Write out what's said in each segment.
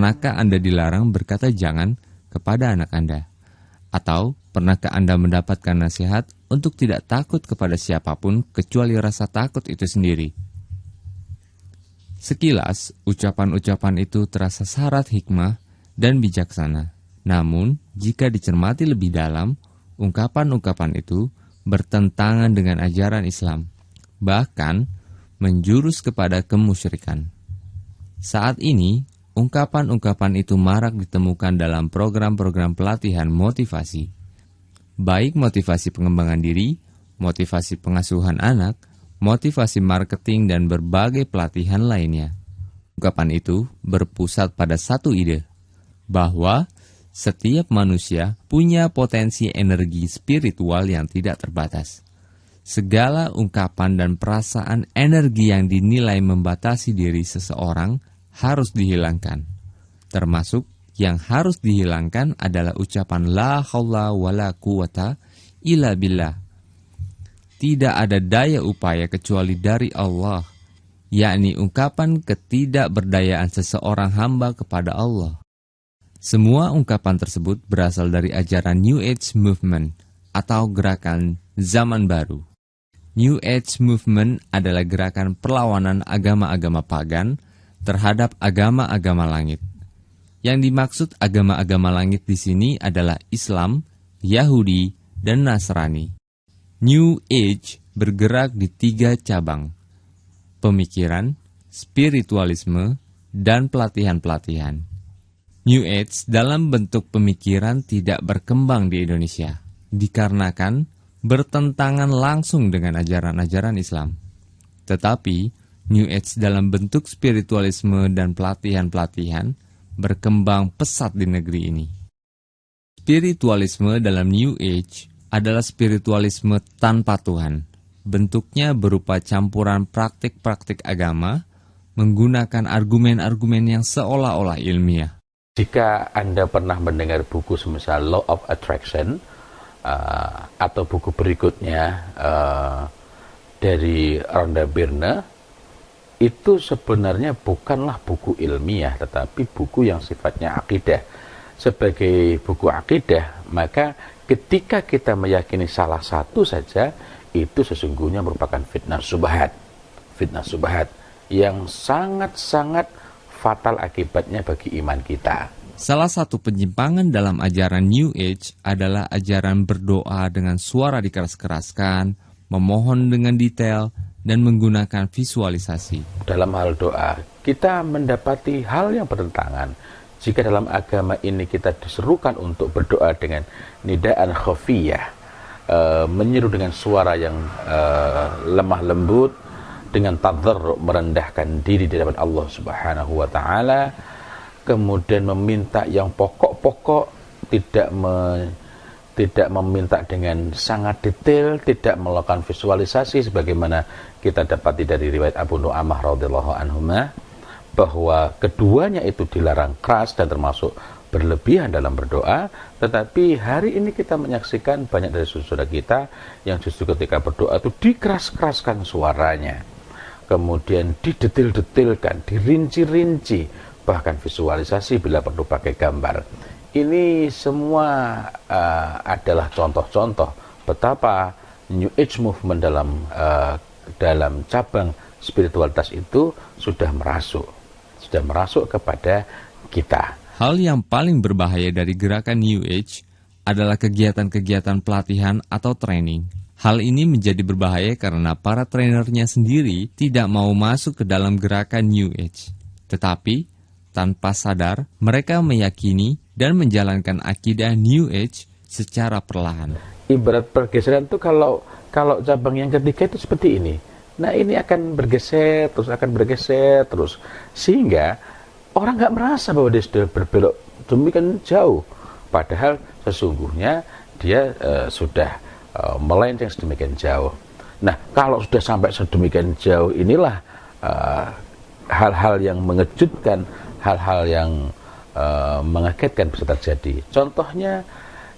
pernahkah Anda dilarang berkata jangan kepada anak Anda? Atau pernahkah Anda mendapatkan nasihat untuk tidak takut kepada siapapun kecuali rasa takut itu sendiri? Sekilas, ucapan-ucapan itu terasa syarat hikmah dan bijaksana. Namun, jika dicermati lebih dalam, ungkapan-ungkapan itu bertentangan dengan ajaran Islam, bahkan menjurus kepada kemusyrikan. Saat ini, ungkapan-ungkapan itu marak ditemukan dalam program-program pelatihan motivasi, baik motivasi pengembangan diri, motivasi pengasuhan anak, motivasi marketing, dan berbagai pelatihan lainnya. Ungkapan itu berpusat pada satu ide, bahwa setiap manusia punya potensi energi spiritual yang tidak terbatas. Segala ungkapan dan perasaan energi yang dinilai membatasi diri seseorang harus dihilangkan. Termasuk yang harus dihilangkan adalah ucapan la haula wala quwata illa billah. Tidak ada daya upaya kecuali dari Allah, yakni ungkapan ketidakberdayaan seseorang hamba kepada Allah. Semua ungkapan tersebut berasal dari ajaran New Age Movement atau gerakan zaman baru. New Age Movement adalah gerakan perlawanan agama-agama pagan terhadap agama-agama langit. Yang dimaksud agama-agama langit di sini adalah Islam, Yahudi, dan Nasrani. New Age bergerak di 3 cabang: pemikiran, spiritualisme, dan pelatihan-pelatihan. New Age dalam bentuk pemikiran tidak berkembang di Indonesia, dikarenakan bertentangan langsung dengan ajaran-ajaran Islam. Tetapi, New Age dalam bentuk spiritualisme dan pelatihan-pelatihan berkembang pesat di negeri ini. Spiritualisme dalam New Age adalah spiritualisme tanpa Tuhan. Bentuknya berupa campuran praktik-praktik agama menggunakan argumen-argumen yang seolah-olah ilmiah. Jika Anda pernah mendengar buku semisal Law of Attraction atau buku berikutnya dari Rhonda Byrne, itu sebenarnya bukanlah buku ilmiah, tetapi buku yang sifatnya akidah. Sebagai buku akidah, maka ketika kita meyakini salah satu saja, itu sesungguhnya merupakan fitnah syubhat. Fitnah syubhat yang sangat-sangat fatal akibatnya bagi iman kita. Salah satu penyimpangan dalam ajaran New Age adalah ajaran berdoa dengan suara dikeras-keraskan, memohon dengan detail, dan menggunakan visualisasi. Dalam hal doa, kita mendapati hal yang bertentangan. Jika dalam agama ini kita diserukan untuk berdoa dengan nidaan khafiyah, menyeru dengan suara yang lemah lembut, dengan tadzarru, merendahkan diri di hadapan Allah Subhanahu wa taala, kemudian meminta yang pokok-pokok, tidak meminta dengan sangat detail, tidak melakukan visualisasi sebagaimana kita dapati dari riwayat Abu Nu'amah radhiyallahu anhuma, bahwa keduanya itu dilarang keras dan termasuk berlebihan dalam berdoa. Tetapi hari ini kita menyaksikan banyak dari saudara kita yang justru ketika berdoa itu dikeras-keraskan suaranya, kemudian didetil-detilkan, dirinci-rinci, bahkan visualisasi bila perlu pakai gambar. Ini semua adalah contoh-contoh betapa New Age Movement dalam cabang spiritualitas itu sudah merasuk kepada kita. Hal yang paling berbahaya dari gerakan New Age adalah kegiatan-kegiatan pelatihan atau training. Hal ini menjadi berbahaya karena para trainernya sendiri tidak mau masuk ke dalam gerakan New Age. Tetapi, tanpa sadar, mereka meyakini dan menjalankan akidah New Age secara perlahan. Ibarat pergeseran itu kalau cabang yang ketiga itu seperti ini. Nah, ini akan bergeser terus, sehingga orang nggak merasa bahwa dia sudah berbelok demikian jauh, padahal sesungguhnya dia sudah melenceng sedemikian jauh. Nah, kalau sudah sampai sedemikian jauh, inilah hal-hal yang mengejutkan, hal-hal yang mengagetkan bisa terjadi. Contohnya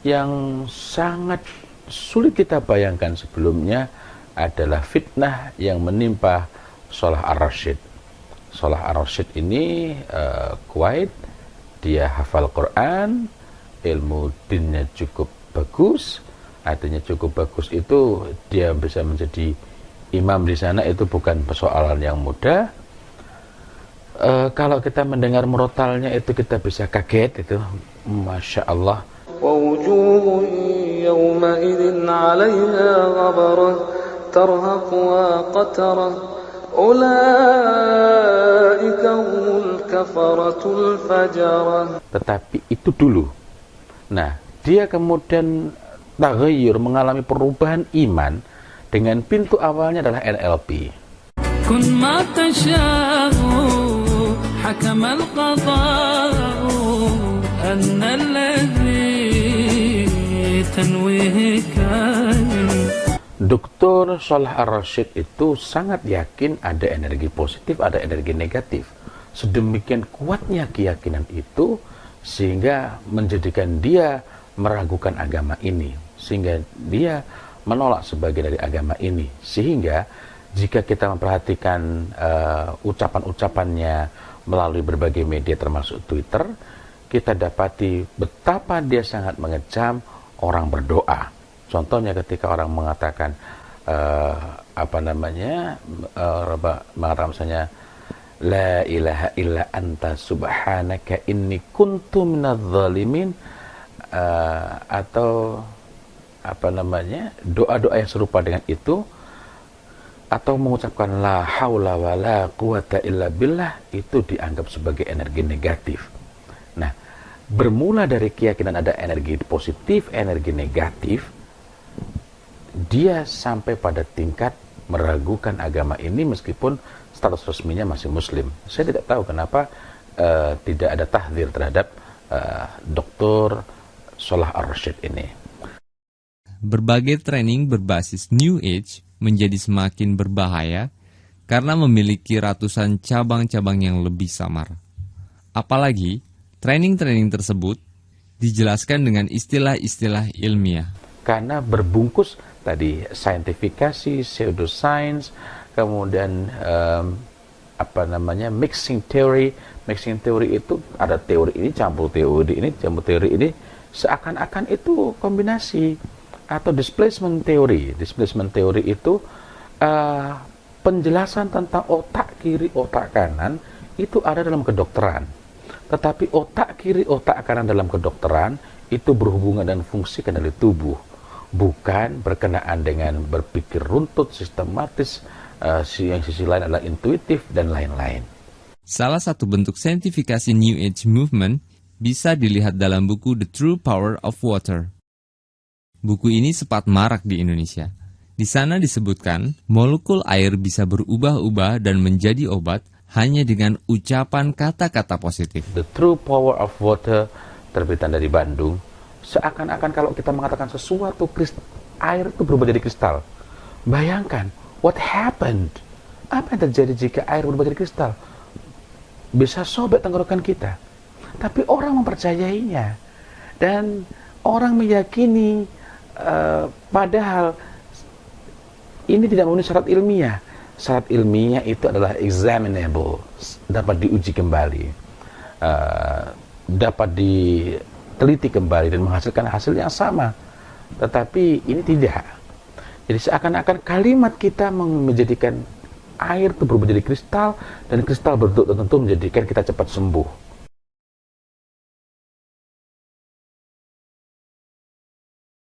yang sangat sulit kita bayangkan sebelumnya adalah fitnah yang menimpa Salah Ar-Rasyid. Salah Ar-Rasyid ini Kuwait dia hafal Quran, ilmu dinnya cukup bagus. Artinya cukup bagus itu dia bisa menjadi imam di sana, itu bukan persoalan yang mudah. Kalau kita mendengar murotalnya itu kita bisa kaget, itu Masya Allah. ووجوه يومئذ عليها غبرة ترهقها قترة أولئك هم الكفرة الفجرة. Tetapi itu dulu. Nah, dia kemudian taghayyur, mengalami perubahan iman dengan pintu awalnya adalah NLP. كن ما تشاء حكم القضاء أن الذي تنويه كان. Dr. Shalih Ar-Rasyid itu sangat yakin ada energi positif, ada energi negatif. Sedemikian kuatnya keyakinan itu sehingga menjadikan dia meragukan agama ini, sehingga dia menolak sebagian dari agama ini. Sehingga jika kita memperhatikan ucapan-ucapannya melalui berbagai media termasuk Twitter, kita dapati betapa dia sangat mengecam orang berdoa. Contohnya ketika orang mengatakan mengatakan misalnya la ilaha illa anta subhanaka inni kuntu minadz zalimin, atau doa-doa yang serupa dengan itu, atau mengucapkan la haula wala quwata illa billah, itu dianggap sebagai energi negatif. Nah, bermula dari keyakinan ada energi positif, energi negatif, dia sampai pada tingkat meragukan agama ini meskipun status resminya masih muslim. Saya tidak tahu kenapa tidak ada tahdzir terhadap Dr. Shalih Ar-Rasyid ini. Berbagai training berbasis New Age menjadi semakin berbahaya karena memiliki ratusan cabang-cabang yang lebih samar. Apalagi, training-training tersebut dijelaskan dengan istilah-istilah ilmiah. Karena berbungkus tadi saintifikasi, pseudoscience, kemudian mixing theory. Mixing theory itu ada teori ini campur teori ini, campur teori ini, seakan-akan itu kombinasi. Atau displacement theory. Displacement theory itu penjelasan tentang otak kiri, otak kanan itu ada dalam kedokteran. Tetapi otak kiri, otak kanan dalam kedokteran itu berhubungan dengan fungsi kendali tubuh, bukan berkenaan dengan berpikir runtut, sistematis, yang sisi lain adalah intuitif dan lain-lain. Salah satu bentuk saintifikasi New Age Movement bisa dilihat dalam buku The True Power of Water. Buku ini sempat marak di Indonesia. Di sana disebutkan, molekul air bisa berubah-ubah dan menjadi obat hanya dengan ucapan kata-kata positif. The True Power of Water, terbitan dari Bandung. Seakan-akan kalau kita mengatakan sesuatu, air itu berubah jadi kristal. Bayangkan, what happened? Apa yang terjadi jika air berubah jadi kristal? Bisa sobek tenggorokan kita. Tapi orang mempercayainya. Dan orang meyakini, padahal ini tidak memenuhi syarat ilmiah. Syarat ilmiah itu adalah examinable, dapat diuji kembali, dapat diteliti kembali dan menghasilkan hasil yang sama. Tetapi ini tidak. Jadi seakan-akan kalimat kita menjadikan air itu berubah jadi kristal, dan kristal berbentuk tertentu menjadikan kita cepat sembuh.